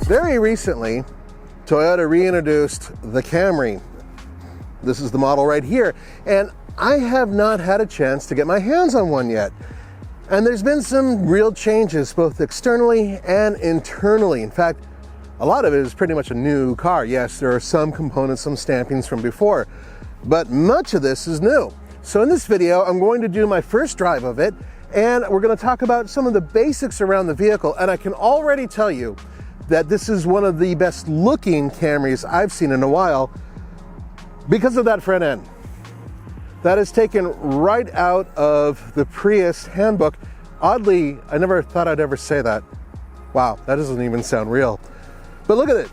Very recently, Toyota reintroduced the Camry. This is the model right here, and I have not had a chance to get my hands on one yet. And there's been some real changes, both externally and internally. In fact, a lot of it is pretty much a new car. Yes, there are some components, some stampings from before, but much of this is new. So in this video, I'm going to do my first drive of it, and we're going to talk about some of the basics around the vehicle. And I can already tell you that this is one of the best looking Camrys I've seen in a while because of that front end. That is taken right out of the Prius handbook. Oddly, I never thought I'd ever say that. Wow, that doesn't even sound real. But look at it.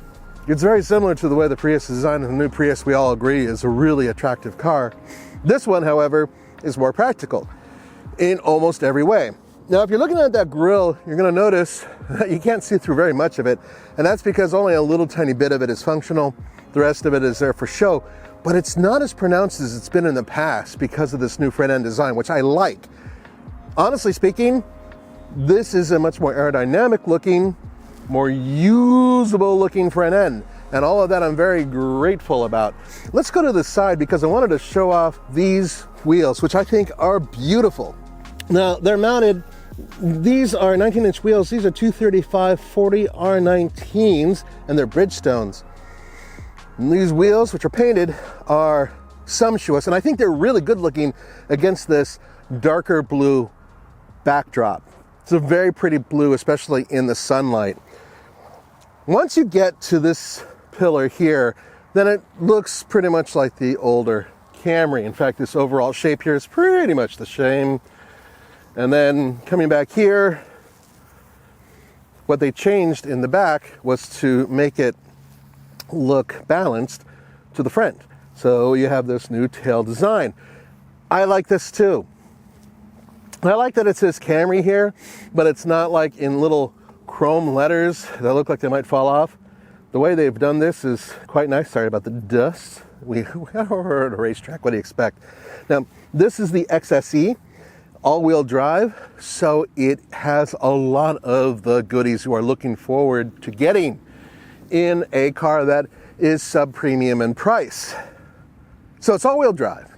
It's very similar to the way the Prius is designed, and the new Prius, we all agree, is a really attractive car. This one, however, is more practical in almost every way. Now, if you're looking at that grille, you're going to notice that you can't see through very much of it, and that's because only a little tiny bit of it is functional. The rest of it is there for show, but it's not as pronounced as it's been in the past because of this new front end design, which I like. Honestly speaking, this is a much more aerodynamic looking, more usable looking front end, and all of that I'm very grateful about. Let's go to the side because I wanted to show off these wheels, which I think are beautiful. Now, they're mounted. These are 19-inch wheels. These are 235/40 R19s, and they're Bridgestones. And these wheels, which are painted, are sumptuous, and I think they're really good looking against this darker blue backdrop. It's a very pretty blue, especially in the sunlight. Once you get to this pillar here, then it looks pretty much like the older Camry. In fact, this overall shape here is pretty much the same. And then coming back here, what they changed in the back was to make it look balanced to the front. So you have this new tail design. I like this too. I like that it says Camry here, but it's not like in little chrome letters that look like they might fall off. The way they've done this is quite nice. Sorry about the dust. We are at a racetrack. What do you expect? Now, this is the XSE. All-wheel drive, so it has a lot of the goodies you are looking forward to getting in a car that is sub-premium in price. So it's all-wheel drive.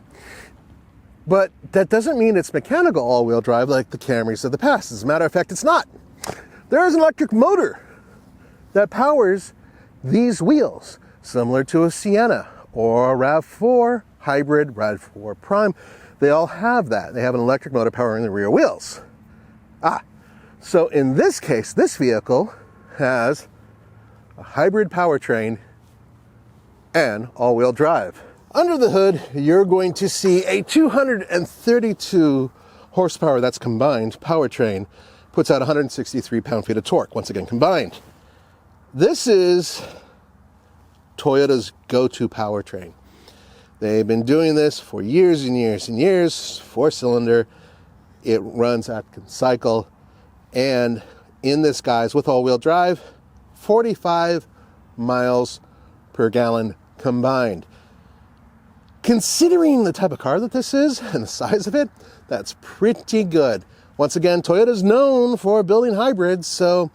But that doesn't mean it's mechanical all-wheel drive like the Camrys of the past. As a matter of fact, it's not. There is an electric motor that powers these wheels, similar to a Sienna or a RAV4 hybrid, RAV4 Prime. They all have that. They have an electric motor powering the rear wheels. So in this case, this vehicle has a hybrid powertrain and all-wheel drive. Under the hood, you're going to see a 232 horsepower, that's combined, powertrain. Puts out 163 pound-feet of torque, once again combined. This is Toyota's go-to powertrain. They've been doing this for years and years and years, 4-cylinder. It runs at cycle. And in this, guys, with all-wheel drive, 45 miles per gallon combined. Considering the type of car that this is and the size of it, that's pretty good. Once again, Toyota's known for building hybrids, so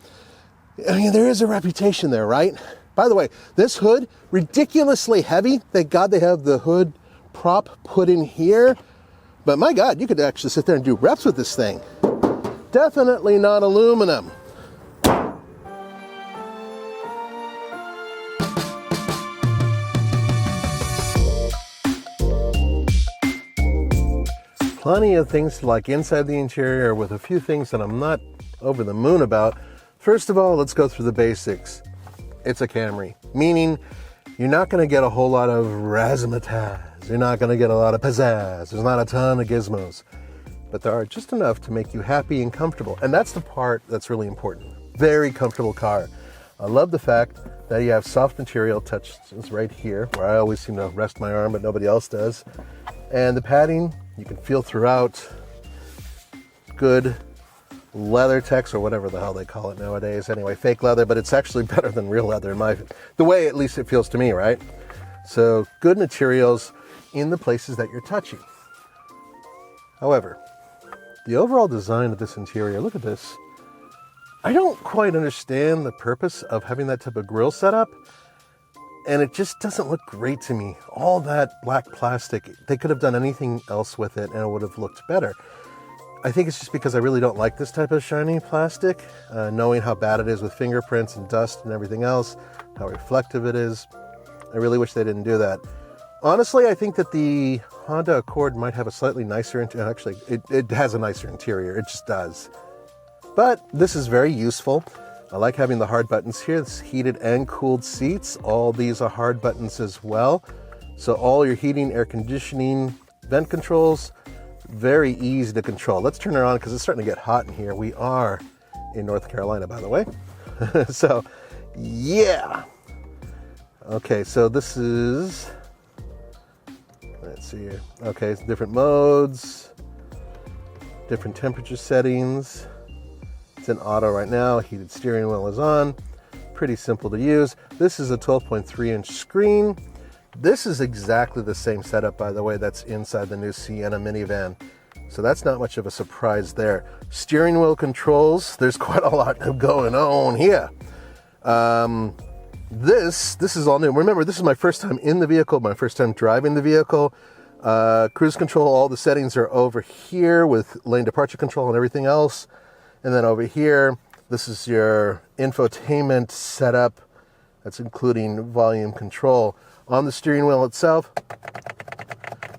I mean, there is a reputation there, right? By the way, this hood, ridiculously heavy. Thank God they have the hood prop put in here. But my God, you could actually sit there and do reps with this thing. Definitely not aluminum. Plenty of things to like inside the interior, with a few things that I'm not over the moon about. First of all, let's go through the basics. It's a Camry, meaning you're not going to get a whole lot of razzmatazz. You're not going to get a lot of pizzazz. There's not a ton of gizmos, but there are just enough to make you happy and comfortable. And that's the part that's really important. Very comfortable car. I love the fact that you have soft material touches right here, where I always seem to rest my arm, but nobody else does. And the padding, you can feel throughout. Good leather text, or whatever the hell they call it nowadays. Anyway, fake leather, but it's actually better than real leather in the way at least it feels to me, right? So good materials in the places that you're touching. However, the overall design of this interior, look at this. I don't quite understand the purpose of having that type of grille setup, and it just doesn't look great to me. All that black plastic, they could have done anything else with it and it would have looked better. I think it's just because I really don't like this type of shiny plastic, knowing how bad it is with fingerprints and dust and everything else, how reflective it is. I really wish they didn't do that. Honestly, I think that the Honda Accord might have a slightly nicer interior. Actually, it has a nicer interior. It just does. But this is very useful. I like having the hard buttons here. It's heated and cooled seats. All these are hard buttons as well. So all your heating, air conditioning, vent controls, very easy to control. Let's turn it on because it's starting to get hot in here. We are in North Carolina, by the way. So, yeah. Okay, so this is, let's see here. Okay, it's different modes, different temperature settings. It's in auto right now. Heated steering wheel is on. Pretty simple to use. This is a 12.3-inch screen. This is exactly the same setup, by the way, that's inside the new Sienna minivan. So that's not much of a surprise there. Steering wheel controls, there's quite a lot going on here. This is all new. Remember, this is my first time in the vehicle, my first time driving the vehicle. Cruise control, all the settings are over here with lane departure control and everything else. And then over here, this is your infotainment setup. That's including volume control. On the steering wheel itself,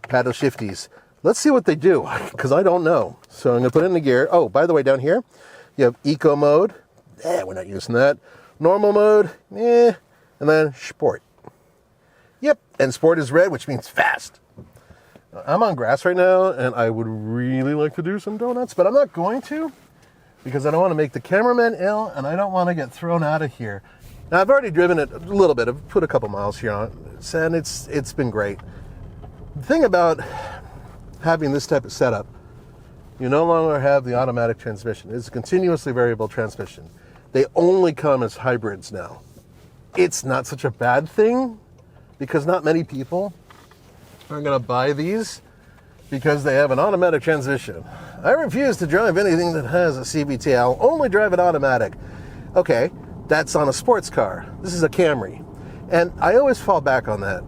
paddle shifties. Let's see what they do, because I don't know. So I'm going to put it in the gear. Oh, by the way, down here, you have eco mode. We're not using that. Normal mode, and then sport. Yep, and sport is red, which means fast. I'm on grass right now, and I would really like to do some donuts, but I'm not going to, because I don't want to make the cameraman ill, and I don't want to get thrown out of here. Now, I've already driven it a little bit. I've put a couple miles here on it, and it's been great. The thing about having this type of setup, you no longer have the automatic transmission. It's a continuously variable transmission. They only come as hybrids now. It's not such a bad thing, because not many people are going to buy these because they have an automatic transmission. I refuse to drive anything that has a CVT. I'll only drive it automatic. Okay. That's on a sports car. This is a Camry. And I always fall back on that.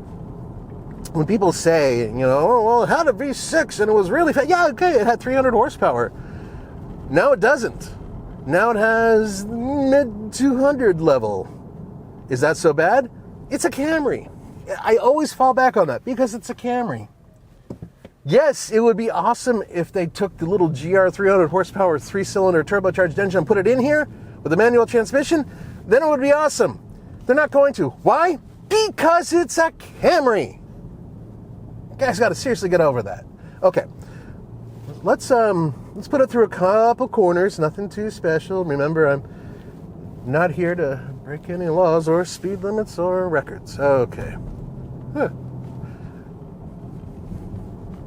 When people say, oh, well, it had a V6 and it was really fast. Yeah, okay, it had 300 horsepower. Now it doesn't. Now it has mid 200 level. Is that so bad? It's a Camry. I always fall back on that because it's a Camry. Yes, it would be awesome if they took the little GR 300 horsepower 3-cylinder turbocharged engine and put it in here with a manual transmission, then it would be awesome. They're not going to. Why? Because it's a Camry. You guys got to seriously get over that. Okay, let's put it through a couple corners. Nothing too special. Remember, I'm not here to break any laws or speed limits or records. Okay. Huh.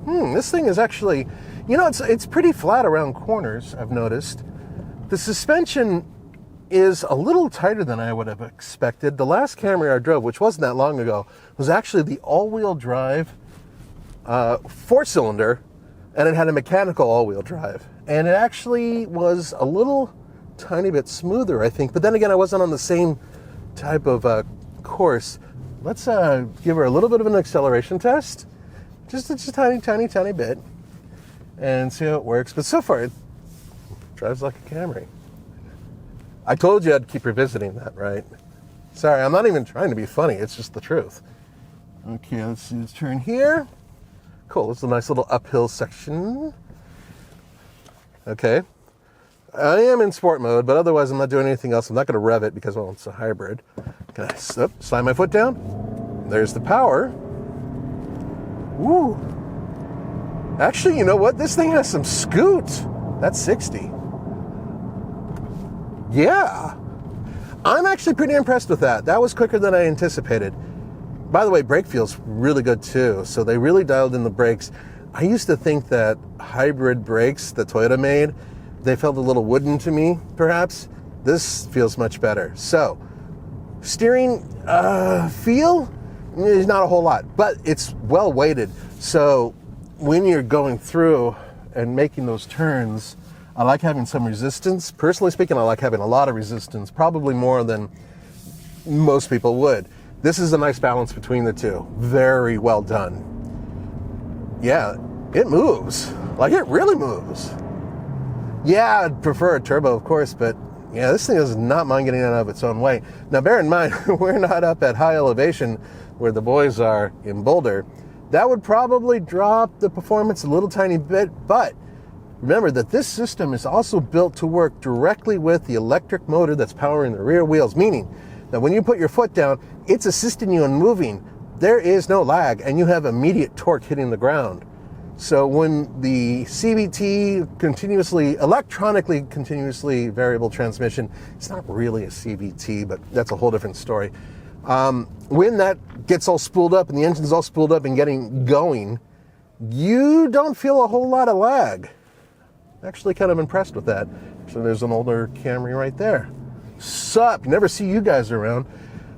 This thing is actually, it's pretty flat around corners. I've noticed. The suspension is a little tighter than I would have expected. The last Camry I drove, which wasn't that long ago, was actually the all-wheel drive 4-cylinder, and it had a mechanical all-wheel drive. And it actually was a little tiny bit smoother, I think. But then again, I wasn't on the same type of course. Let's give her a little bit of an acceleration test. Just a tiny bit. And see how it works. But so far, it drives like a Camry. I told you I'd keep revisiting that, right? Sorry, I'm not even trying to be funny. It's just the truth. Okay, let's turn here. Cool, it's a nice little uphill section. Okay. I am in sport mode, but otherwise I'm not doing anything else. I'm not going to rev it because, well, it's a hybrid. Can I slide my foot down? There's the power. Woo. Actually, you know what? This thing has some scoot. That's 60. Yeah. I'm actually pretty impressed with that. That was quicker than I anticipated. By the way, brake feels really good too. So they really dialed in the brakes. I used to think that hybrid brakes that Toyota made, they felt a little wooden to me, perhaps. This feels much better. So, steering feel is not a whole lot, but it's well weighted. So when you're going through and making those turns, I like having some resistance. Personally speaking, I like having a lot of resistance, probably more than most people would. This is a nice balance between the two. Very well done. Yeah, it moves. Like, it really moves. Yeah, I'd prefer a turbo, of course, but yeah, this thing does not mind getting out of its own way. Now, bear in mind, we're not up at high elevation where the boys are in Boulder. That would probably drop the performance a little tiny bit, but remember that this system is also built to work directly with the electric motor that's powering the rear wheels, meaning that when you put your foot down, it's assisting you in moving. There is no lag, and you have immediate torque hitting the ground. So when the CVT electronically continuously variable transmission, it's not really a CVT, but that's a whole different story. When that gets all spooled up and the engine's all spooled up and getting going, you don't feel a whole lot of lag. Actually kind of impressed with that. So there's an older Camry right there. Sup, never see you guys around.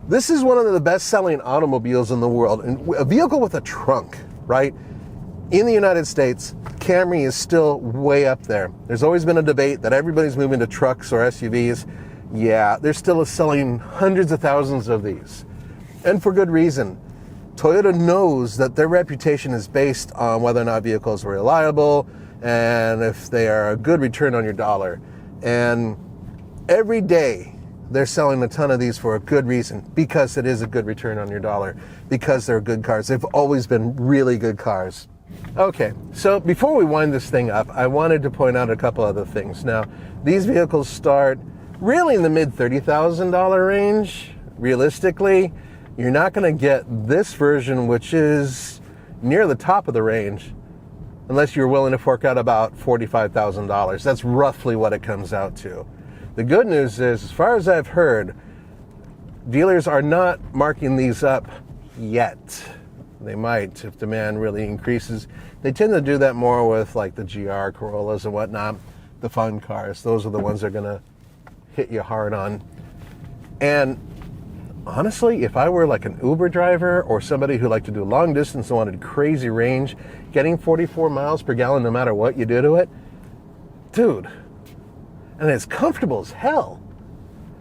This is one of the best-selling automobiles in the world, and a vehicle with a trunk, right? In the United States, Camry is still way up there. There's always been a debate that everybody's moving to trucks or SUVs. Yeah, they're still selling hundreds of thousands of these. And for good reason. Toyota knows that their reputation is based on whether or not vehicles are reliable and if they are a good return on your dollar. And every day they're selling a ton of these for a good reason, because it is a good return on your dollar, because they're good cars. They've always been really good cars. Okay, so before we wind this thing up, I wanted to point out a couple other things. Now, these vehicles start really in the mid $30,000 range. Realistically, you're not going to get this version, which is near the top of the range, unless you're willing to fork out about $45,000. That's roughly what it comes out to. The good news is, as far as I've heard, dealers are not marking these up yet. They might if demand really increases. They tend to do that more with like the GR Corollas and whatnot, the fun cars. Those are the ones that are gonna hit you hard on. And honestly, if I were like an Uber driver or somebody who liked to do long distance and wanted crazy range, getting 44 miles per gallon no matter what you do to it, dude, and it's comfortable as hell.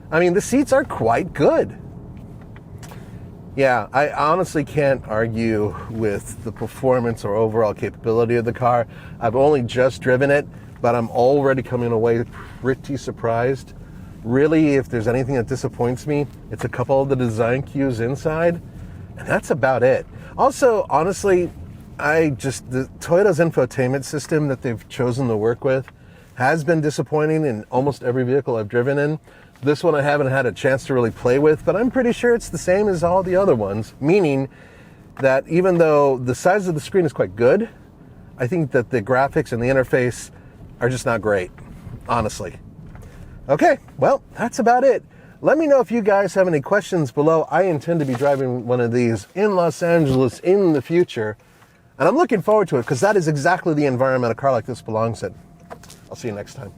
I mean, the seats are quite good. Yeah, I honestly can't argue with the performance or overall capability of the car. I've only just driven it, but I'm already coming away pretty surprised. Really, if there's anything that disappoints me, it's a couple of the design cues inside, and that's about it. Also, honestly, the Toyota's infotainment system that they've chosen to work with has been disappointing in almost every vehicle I've driven in. This one I haven't had a chance to really play with, but I'm pretty sure it's the same as all the other ones, meaning that even though the size of the screen is quite good, I think that the graphics and the interface are just not great, honestly. Okay, well, that's about it. Let me know if you guys have any questions below. I intend to be driving one of these in Los Angeles in the future, and I'm looking forward to it because that is exactly the environment a car like this belongs in. I'll see you next time.